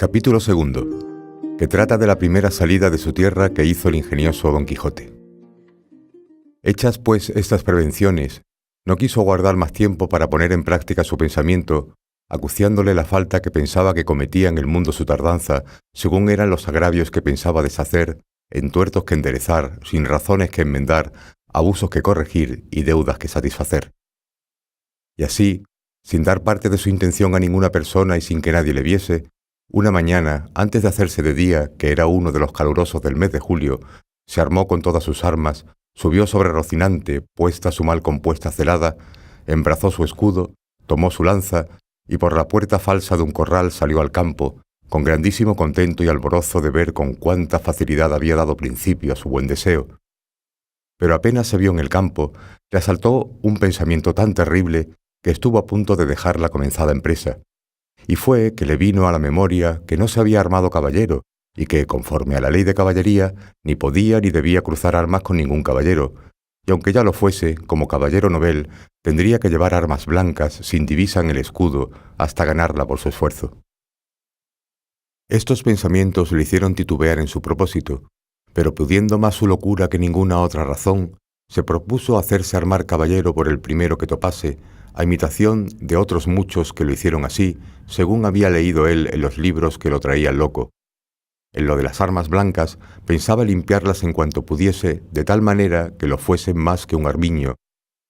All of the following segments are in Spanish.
Capítulo segundo, que trata de la primera salida de su tierra que hizo el ingenioso Don Quijote. Hechas pues estas prevenciones, no quiso guardar más tiempo para poner en práctica su pensamiento, acuciándole la falta que pensaba que cometía en el mundo su tardanza, según eran los agravios que pensaba deshacer, entuertos que enderezar, sin razones que enmendar, abusos que corregir y deudas que satisfacer. Y así, sin dar parte de su intención a ninguna persona y sin que nadie le viese, una mañana, antes de hacerse de día, que era uno de los calurosos del mes de julio, se armó con todas sus armas, subió sobre Rocinante, puesta su mal compuesta celada, embrazó su escudo, tomó su lanza, y por la puerta falsa de un corral salió al campo, con grandísimo contento y alborozo de ver con cuánta facilidad había dado principio a su buen deseo. Pero apenas se vio en el campo, le asaltó un pensamiento tan terrible que estuvo a punto de dejar la comenzada empresa. Y fue que le vino a la memoria que no se había armado caballero, y que, conforme a la ley de caballería, ni podía ni debía cruzar armas con ningún caballero, y aunque ya lo fuese, como caballero novel, tendría que llevar armas blancas sin divisa en el escudo hasta ganarla por su esfuerzo. Estos pensamientos le hicieron titubear en su propósito, pero pudiendo más su locura que ninguna otra razón, se propuso hacerse armar caballero por el primero que topase, a imitación de otros muchos que lo hicieron así, según había leído él en los libros que lo traían loco. En lo de las armas blancas, pensaba limpiarlas en cuanto pudiese, de tal manera que lo fuesen más que un armiño,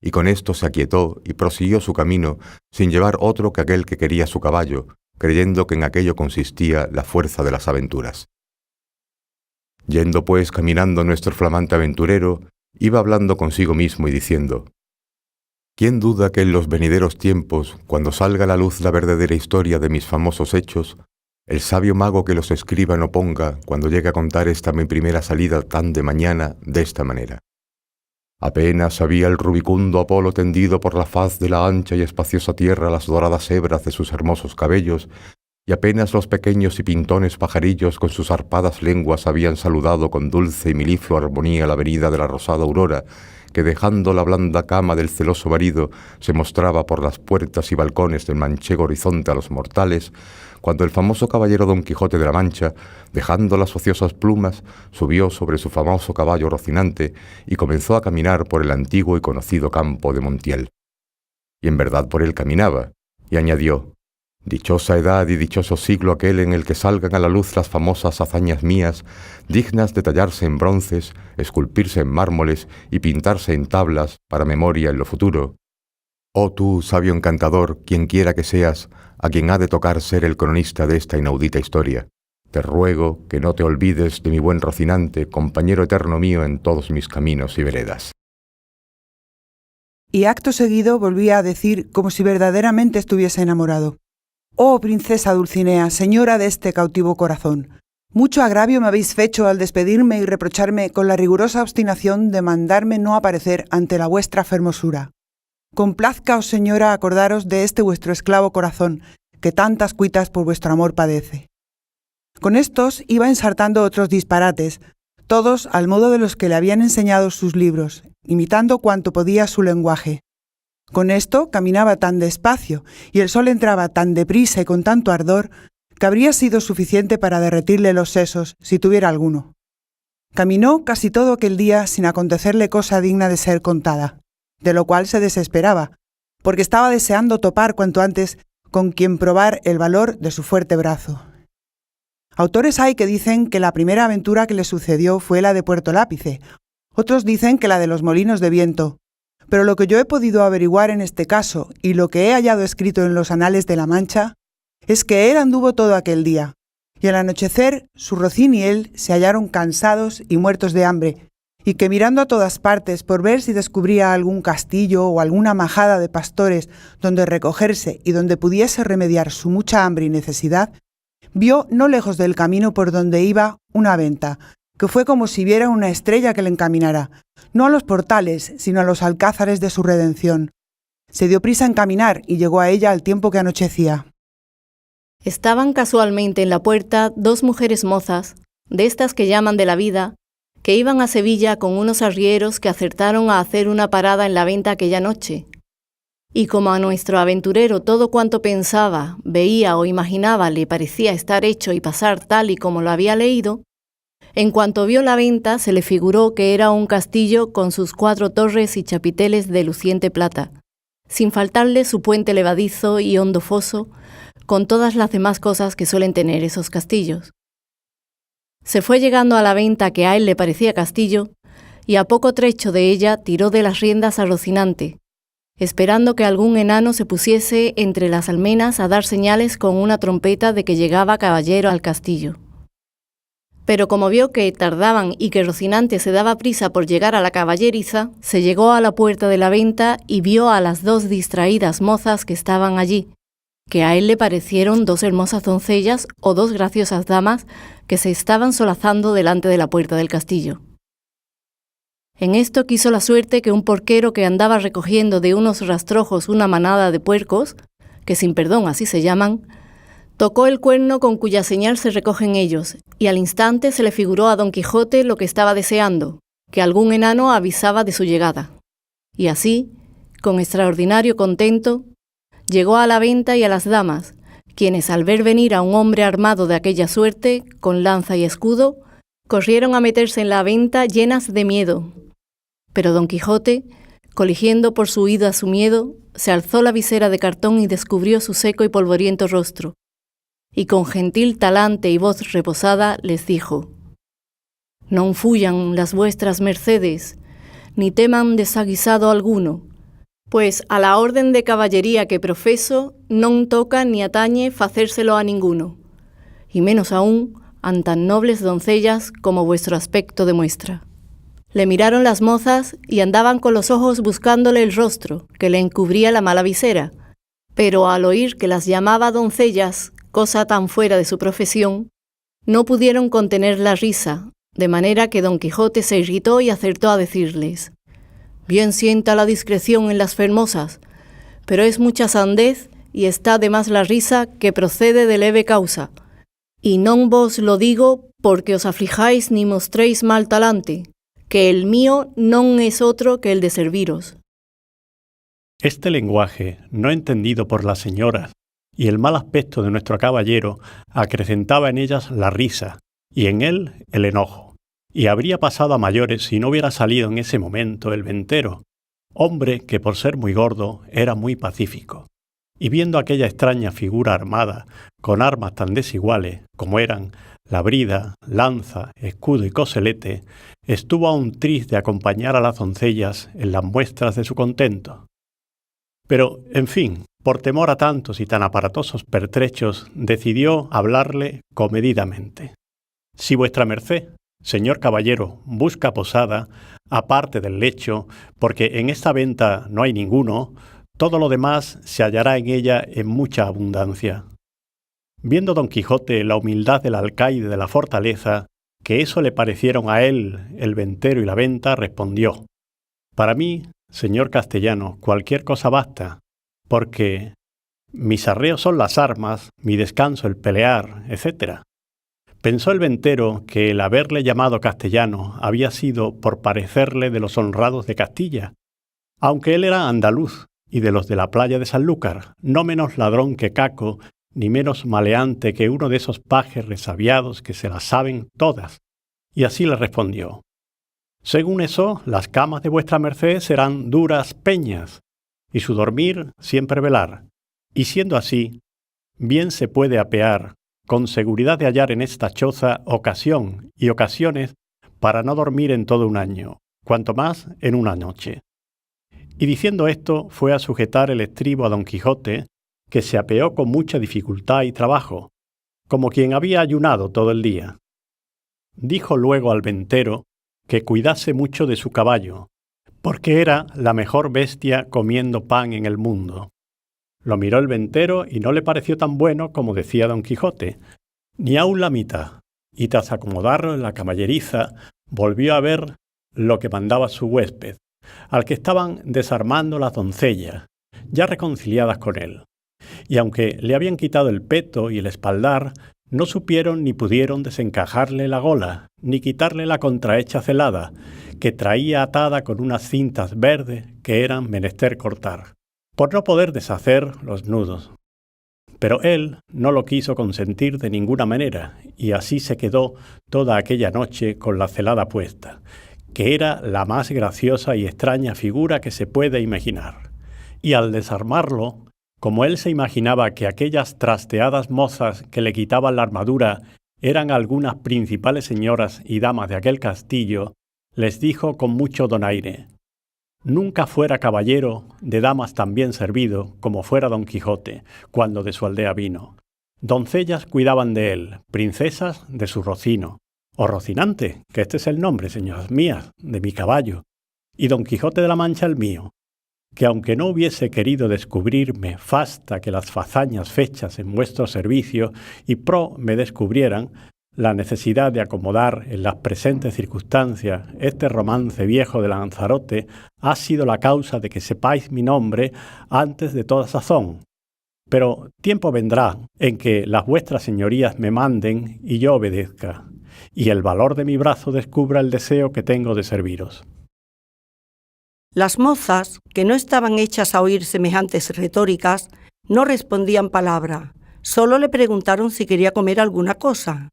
y con esto se aquietó y prosiguió su camino, sin llevar otro que aquel que quería su caballo, creyendo que en aquello consistía la fuerza de las aventuras. Yendo pues caminando nuestro flamante aventurero, iba hablando consigo mismo y diciendo: ¿quién duda que en los venideros tiempos, cuando salga a la luz la verdadera historia de mis famosos hechos, el sabio mago que los escriba no ponga, cuando llegue a contar esta mi primera salida tan de mañana, de esta manera? Apenas había el rubicundo Apolo tendido por la faz de la ancha y espaciosa tierra las doradas hebras de sus hermosos cabellos, y apenas los pequeños y pintones pajarillos con sus arpadas lenguas habían saludado con dulce y miliflua armonía la venida de la rosada aurora, que dejando la blanda cama del celoso marido se mostraba por las puertas y balcones del manchego horizonte a los mortales, cuando el famoso caballero Don Quijote de la Mancha, dejando las ociosas plumas, subió sobre su famoso caballo Rocinante y comenzó a caminar por el antiguo y conocido campo de Montiel. Y en verdad por él caminaba, y añadió: dichosa edad y dichoso siglo aquel en el que salgan a la luz las famosas hazañas mías, dignas de tallarse en bronces, esculpirse en mármoles y pintarse en tablas para memoria en lo futuro. Oh tú, sabio encantador, quien quiera que seas, a quien ha de tocar ser el cronista de esta inaudita historia, te ruego que no te olvides de mi buen Rocinante, compañero eterno mío en todos mis caminos y veredas. Y acto seguido volvía a decir como si verdaderamente estuviese enamorado: oh princesa Dulcinea, señora de este cautivo corazón, mucho agravio me habéis fecho al despedirme y reprocharme con la rigurosa obstinación de mandarme no aparecer ante la vuestra fermosura. Complázcaos, señora, acordaros de este vuestro esclavo corazón, que tantas cuitas por vuestro amor padece. Con estos iba ensartando otros disparates, todos al modo de los que le habían enseñado sus libros, imitando cuanto podía su lenguaje. Con esto caminaba tan despacio, y el sol entraba tan deprisa y con tanto ardor, que habría sido suficiente para derretirle los sesos, si tuviera alguno. Caminó casi todo aquel día sin acontecerle cosa digna de ser contada, de lo cual se desesperaba, porque estaba deseando topar cuanto antes con quien probar el valor de su fuerte brazo. Autores hay que dicen que la primera aventura que le sucedió fue la de Puerto Lápice, otros dicen que la de los molinos de viento, pero lo que yo he podido averiguar en este caso y lo que he hallado escrito en los anales de la Mancha es que él anduvo todo aquel día, y al anochecer su Rocín y él se hallaron cansados y muertos de hambre, y que mirando a todas partes por ver si descubría algún castillo o alguna majada de pastores donde recogerse y donde pudiese remediar su mucha hambre y necesidad, vio no lejos del camino por donde iba una venta, que fue como si viera una estrella que le encaminara, no a los portales, sino a los alcázares de su redención. Se dio prisa en caminar y llegó a ella al tiempo que anochecía. Estaban casualmente en la puerta dos mujeres mozas, de estas que llaman de la vida, que iban a Sevilla con unos arrieros que acertaron a hacer una parada en la venta aquella noche. Y como a nuestro aventurero todo cuanto pensaba, veía o imaginaba le parecía estar hecho y pasar tal y como lo había leído, en cuanto vio la venta se le figuró que era un castillo con sus 4 torres y chapiteles de luciente plata, sin faltarle su puente levadizo y hondo foso, con todas las demás cosas que suelen tener esos castillos. Se fue llegando a la venta que a él le parecía castillo, y a poco trecho de ella tiró de las riendas a Rocinante, esperando que algún enano se pusiese entre las almenas a dar señales con una trompeta de que llegaba caballero al castillo. Pero como vio que tardaban y que Rocinante se daba prisa por llegar a la caballeriza, se llegó a la puerta de la venta y vio a las 2 distraídas mozas que estaban allí, que a él le parecieron 2 hermosas doncellas o 2 graciosas damas que se estaban solazando delante de la puerta del castillo. En esto quiso la suerte que un porquero que andaba recogiendo de unos rastrojos una manada de puercos, que sin perdón así se llaman, tocó el cuerno con cuya señal se recogen ellos, y al instante se le figuró a Don Quijote lo que estaba deseando, que algún enano avisaba de su llegada. Y así, con extraordinario contento, llegó a la venta y a las damas, quienes al ver venir a un hombre armado de aquella suerte, con lanza y escudo, corrieron a meterse en la venta llenas de miedo. Pero Don Quijote, coligiendo por su huida su miedo, se alzó la visera de cartón y descubrió su seco y polvoriento rostro, y con gentil talante y voz reposada les dijo: «Non fuyan las vuestras mercedes, ni teman desaguisado alguno, pues a la orden de caballería que profeso non toca ni atañe facérselo a ninguno, y menos aún a tan nobles doncellas como vuestro aspecto demuestra». Le miraron las mozas y andaban con los ojos buscándole el rostro, que le encubría la mala visera, pero al oír que las llamaba doncellas, cosa tan fuera de su profesión, no pudieron contener la risa, de manera que Don Quijote se irritó y acertó a decirles: «Bien sienta la discreción en las fermosas, pero es mucha sandez y está de más la risa que procede de leve causa, y non vos lo digo porque os aflijáis ni mostréis mal talante, que el mío non es otro que el de serviros». Este lenguaje, no entendido por las señoras, y el mal aspecto de nuestro caballero acrecentaba en ellas la risa, y en él el enojo, y habría pasado a mayores si no hubiera salido en ese momento el ventero, hombre que por ser muy gordo era muy pacífico, y viendo aquella extraña figura armada, con armas tan desiguales como eran la brida, lanza, escudo y coselete, estuvo aún triste de acompañar a las doncellas en las muestras de su contento. Pero, en fin, por temor a tantos y tan aparatosos pertrechos, decidió hablarle comedidamente. «Si vuestra merced, señor caballero, busca posada, aparte del lecho, porque en esta venta no hay ninguno, todo lo demás se hallará en ella en mucha abundancia». Viendo Don Quijote la humildad del alcaide de la fortaleza, que eso le parecieron a él el ventero y la venta, respondió: «Para mí, señor castellano, cualquier cosa basta, porque mis arreos son las armas, mi descanso el pelear, etc». Pensó el ventero que el haberle llamado castellano había sido por parecerle de los honrados de Castilla, aunque él era andaluz y de los de la playa de Sanlúcar, no menos ladrón que Caco, ni menos maleante que uno de esos pajes resabiados que se las saben todas, y así le respondió: «Según eso, las camas de vuestra merced serán duras peñas, y su dormir siempre velar, y siendo así, bien se puede apear, con seguridad de hallar en esta choza ocasión y ocasiones para no dormir en todo un año, cuanto más en una noche». Y diciendo esto, fue a sujetar el estribo a Don Quijote, que se apeó con mucha dificultad y trabajo, como quien había ayunado todo el día. Dijo luego al ventero que cuidase mucho de su caballo, porque era la mejor bestia comiendo pan en el mundo. Lo miró el ventero y no le pareció tan bueno como decía Don Quijote, ni aun la mitad, y tras acomodarlo en la caballeriza, volvió a ver lo que mandaba su huésped, al que estaban desarmando las doncellas, ya reconciliadas con él. Y aunque le habían quitado el peto y el espaldar, no supieron ni pudieron desencajarle la gola, ni quitarle la contrahecha celada, que traía atada con unas cintas verdes que eran menester cortar. por no poder deshacer los nudos. Pero él no lo quiso consentir de ninguna manera, y así se quedó toda aquella noche con la celada puesta, que era la más graciosa y extraña figura que se puede imaginar. Y al desarmarlo, como él se imaginaba que aquellas trasteadas mozas que le quitaban la armadura eran algunas principales señoras y damas de aquel castillo, les dijo con mucho donaire: nunca fuera caballero de damas tan bien servido como fuera Don Quijote, cuando de su aldea vino. Doncellas cuidaban de él, princesas de su Rocino, o Rocinante, que este es el nombre, señoras mías, de mi caballo, y Don Quijote de la Mancha el mío, que aunque no hubiese querido descubrirme fasta que las fazañas fechas en vuestro servicio y pro me descubrieran, la necesidad de acomodar en las presentes circunstancias este romance viejo de Lanzarote ha sido la causa de que sepáis mi nombre antes de toda sazón. Pero tiempo vendrá en que las vuestras señorías me manden y yo obedezca, y el valor de mi brazo descubra el deseo que tengo de serviros. Las mozas, que no estaban hechas a oír semejantes retóricas, no respondían palabra, solo le preguntaron si quería comer alguna cosa.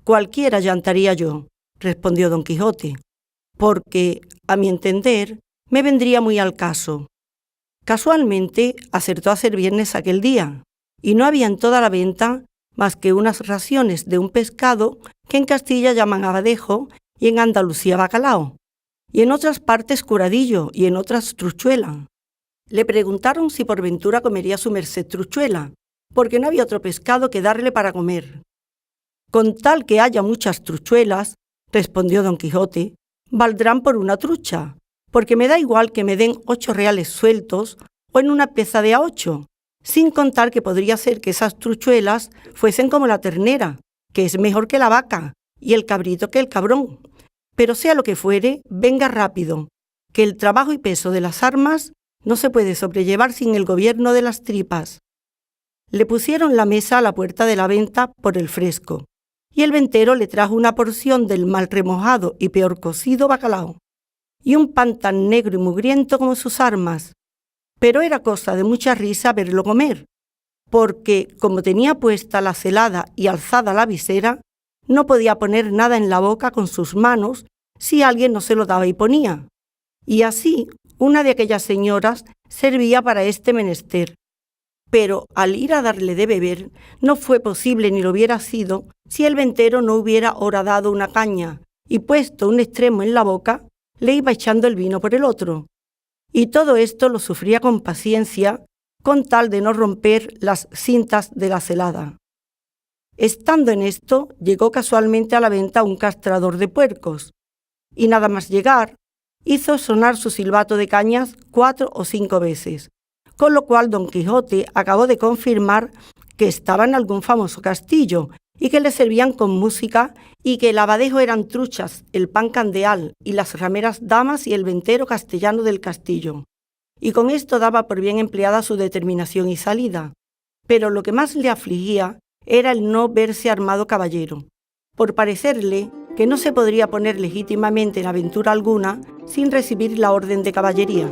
Cualquiera llantaría yo, respondió Don Quijote, porque, a mi entender, me vendría muy al caso. Casualmente acertó a ser viernes aquel día, y no había en toda la venta más que unas raciones de un pescado que en Castilla llaman abadejo y en Andalucía bacalao, y en otras partes curadillo y en otras truchuela. Le preguntaron si por ventura comería su merced truchuela, porque no había otro pescado que darle para comer. Con tal que haya muchas truchuelas, respondió Don Quijote, valdrán por una trucha, porque me da igual que me den 8 reales sueltos o en una pieza de a 8, sin contar que podría ser que esas truchuelas fuesen como la ternera, que es mejor que la vaca, y el cabrito que el cabrón. Pero sea lo que fuere, venga rápido, que el trabajo y peso de las armas no se puede sobrellevar sin el gobierno de las tripas. Le pusieron la mesa a la puerta de la venta por el fresco, y el ventero le trajo una porción del mal remojado y peor cocido bacalao, y un pan tan negro y mugriento como sus armas. Pero era cosa de mucha risa verlo comer, porque, como tenía puesta la celada y alzada la visera, no podía poner nada en la boca con sus manos si alguien no se lo daba y ponía. Y así, una de aquellas señoras servía para este menester. Pero al ir a darle de beber, no fue posible ni lo hubiera sido si el ventero no hubiera horadado una caña y puesto un extremo en la boca, le iba echando el vino por el otro. Y todo esto lo sufría con paciencia, con tal de no romper las cintas de la celada. Estando en esto, llegó casualmente a la venta un castrador de puercos, y nada más llegar, hizo sonar su silbato de cañas 4 o 5 veces, con lo cual Don Quijote acabó de confirmar que estaba en algún famoso castillo y que le servían con música y que el abadejo eran truchas, el pan candeal y las rameras damas y el ventero castellano del castillo. Y con esto daba por bien empleada su determinación y salida. Pero lo que más le afligía era el no verse armado caballero, por parecerle que no se podría poner legítimamente en aventura alguna sin recibir la orden de caballería.